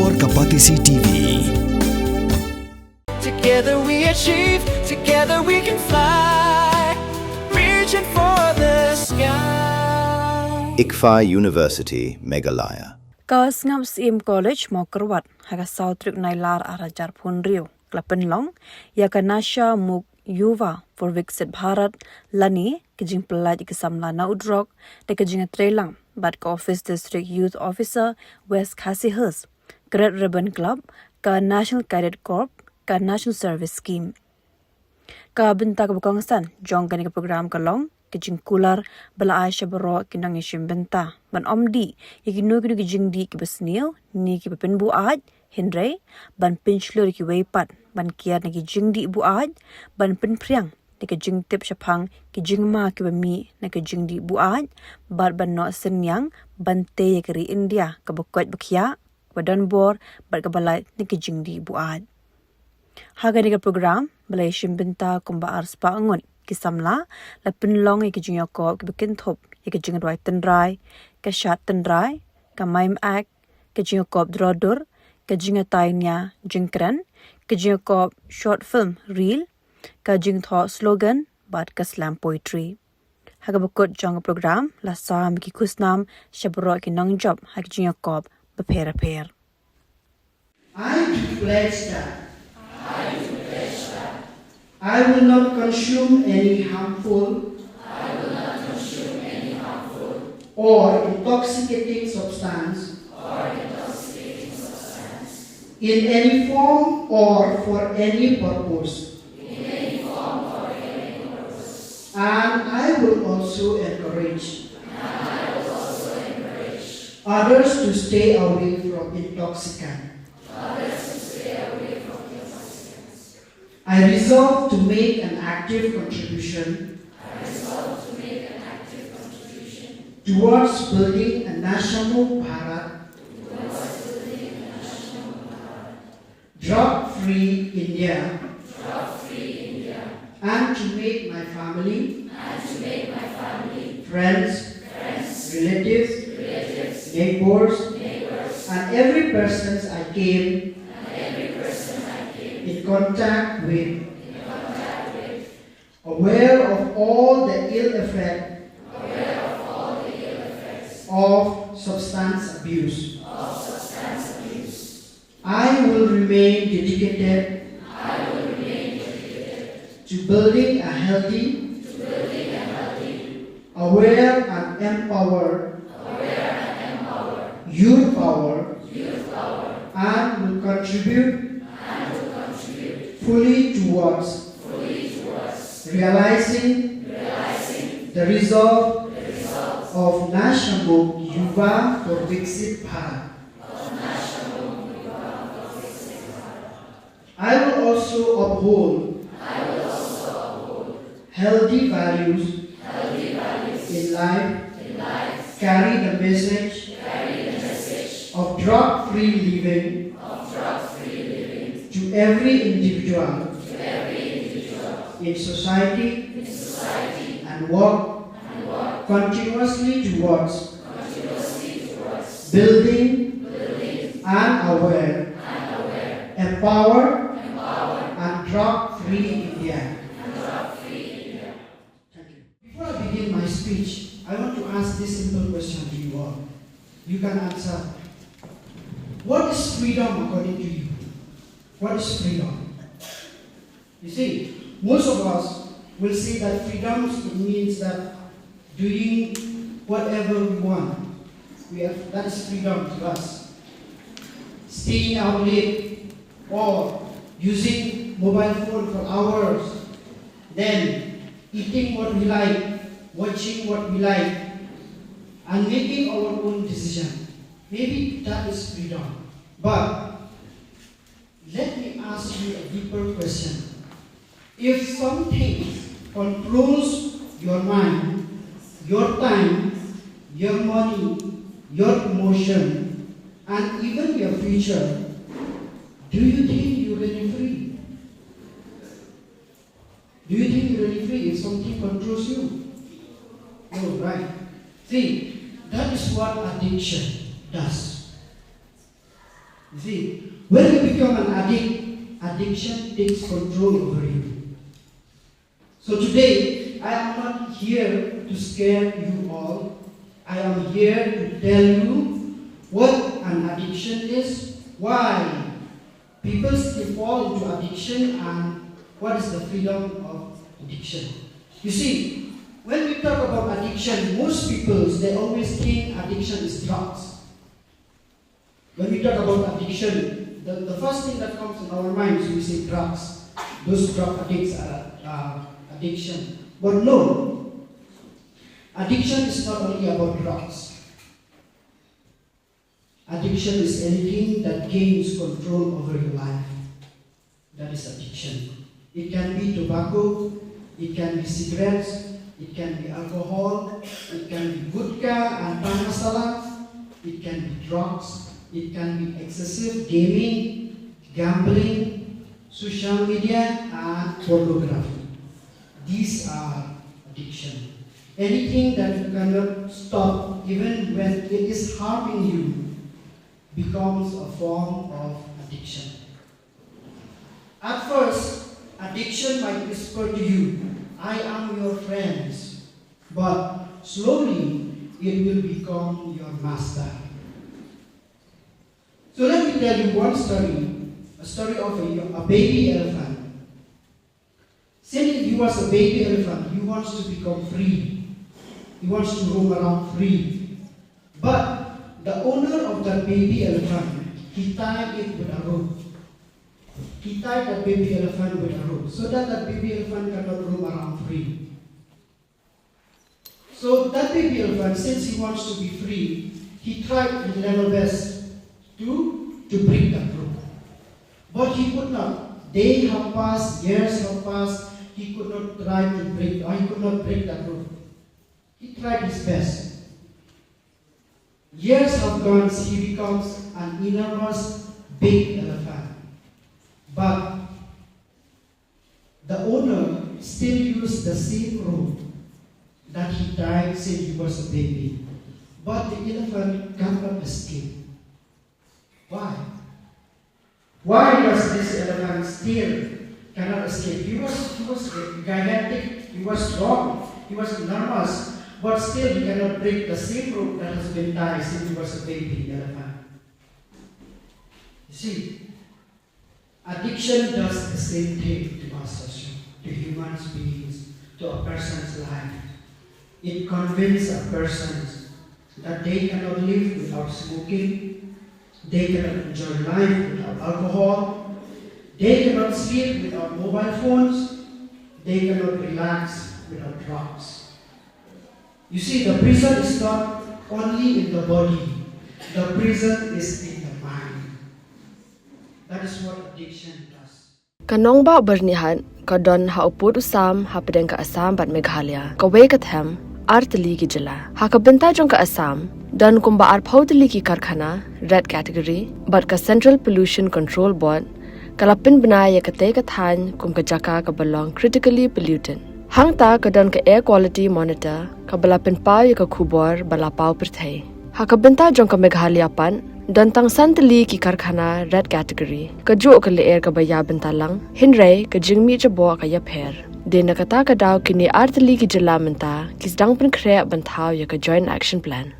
Explore Kapatisi TV. Together we achieve, together we can fly, reaching for the sky. ICFA University, Meghalaya. Ka Sngap Syiem College Mokerwat haga Southrik Nailar Arajar Punriu Klapenlong Yakanasha Muk Yuva for Viksit Bharat Lani Kijing Pelaj ke Samla na Drok de Kijing Trelang Bat ka Office District Youth Officer West Khasi Hus Great Ribbon Club ka National Cadet Corps ka National Service Scheme ka Bintag Bukongsan Jong Kanika Program Kalong Kijing Kular Bala Aisha Baro Kinang Ishim Benta Ban Omdi Yikinu Kinu Kijing Di Kibasnil Ni Kipin Buaj Hindray Ban Pinchlur Ki Weipat Ban Kiar Naki Jing Di Buaj Ban Pinpriang Naki Jing Tip Shapang Ki Jing Ma Kibami Naki Jing Di Buaj Bat Ban No Senyang Ban Te Yakari India Kabukot Bakya Badan Bor Bat Kabalai Naki Jing Di Buaj Haga Nika Program Balai Shimbinta Kumba Arspa Angun Ki Samla La Pinlong Ki Jingïakob Ki Bakintop Ki Jing Roi Tendrai Ka Shat Tendrai Ka Maim Ak Ki Jingïakob Drodur Ka Jingïatainya Jingkran Ka Jingïakob Short Film Reel Ka Jingtho Slogan Bat Ka Slam Poetry Haga Bakut Jong Program La Sam Ki Kusnam Shabro Ki Nangjob Hak Jingïakob Bapher I do pledge that I will not consume any harmful or intoxicating substance in any form or for any purpose. And I will also encourage others to stay away from intoxicants. I resolve to make an active contribution towards building a national Bharat, drug-free India, and to make my family, friends, relatives, neighbors, and every person I came in contact with, aware of all the ill effects of substance abuse. I will remain dedicated to building a healthy, aware and empowered youth power, and will contribute fully towards realizing the resolve of National Yuva for Viksit Bharat. I will also uphold healthy values in life, carry the message of drug-free living to every individual in society and work continuously towards building an aware, empowered and drug-free India. Thank you. Before I begin my speech, I want to ask this simple question to you all. You can answer. What is freedom according to you? What is freedom? You see, most of us will say that freedom means that doing whatever we want. That is freedom to us. Staying out late or using mobile phone for hours, then eating what we like, watching what we like, and making our own decision. Maybe that is freedom. But let me ask you a deeper question. If something controls your mind, your time, your money, your emotion, and even your future, do you think you're really free? Do you think you're really free if something controls you? No, right? See, that is what addiction does. You see, when you become an addict, addiction takes control over you. So today, I am not here to scare you all. I am here to tell you what an addiction is, why people still fall into addiction, and what is the freedom of addiction. You see, when we talk about addiction, most people, they always think addiction is drugs. When we talk about addiction, the first thing that comes in our minds, we say drugs. Those drug addicts are addiction. But no, addiction is not only about drugs. Addiction is anything that gains control over your life. That is addiction. It can be tobacco, it can be cigarettes, it can be alcohol, it can be vodka and pan masala, it can be drugs, it can be excessive gaming, gambling, social media, and pornography. These are addiction. Anything that you cannot stop, even when it is harming you, becomes a form of addiction. At first, addiction might whisper to you, I am your friend, but slowly it will become your master. So let me tell you one story, a story of a baby elephant. Since he was a baby elephant, he wants to become free. He wants to roam around free. But the owner of that baby elephant, he tied it with a rope. He tied that baby elephant with a rope so that that baby elephant cannot roam around free. So that baby elephant, since he wants to be free, he tried his level best to break that rope. But he could not. Days have passed, years have passed, he could not break that rope. He tried his best. Years have gone, he becomes an enormous big elephant. But the owner still used the same rope that he tied since he was a baby. But the elephant cannot escape. Why? Why does this elephant still cannot escape? He was gigantic, he was strong, he was enormous. But still, he cannot break the same rope that has been tied since he was a baby elephant. You see, addiction does the same thing to us, to human beings, to a person's life. It convinces a person that they cannot live without smoking, they cannot enjoy life without alcohol, they cannot sleep without mobile phones, they cannot relax without drugs. You see, the prison is not only in the body, the prison is in the mind. That is what addiction does. Kanong ba bernihan kadon ha upod usam ha pedeng ka asam bat Meghalaya ka we ka them artli ki jala ha ka benta jong ka asam dan kumba ar phaudli ki karkhana red category but ka Central Pollution Control Board kala Pynbyrngia ka te ka than kum ka jaka ka belong critically pollutant. Hangta kadon ka air quality monitor ka bala penpau ka khubor bala pau perthai ha ka benta jong ka Meghalaya pan dan tang santali ki karkhana red category ka jo ka le air ka baya benta lang hinre ka jingmi cha bo ka ya pher de na kata ka daw kini artli ki jala menta kis dang pen khre banthaw ya ka joint action plan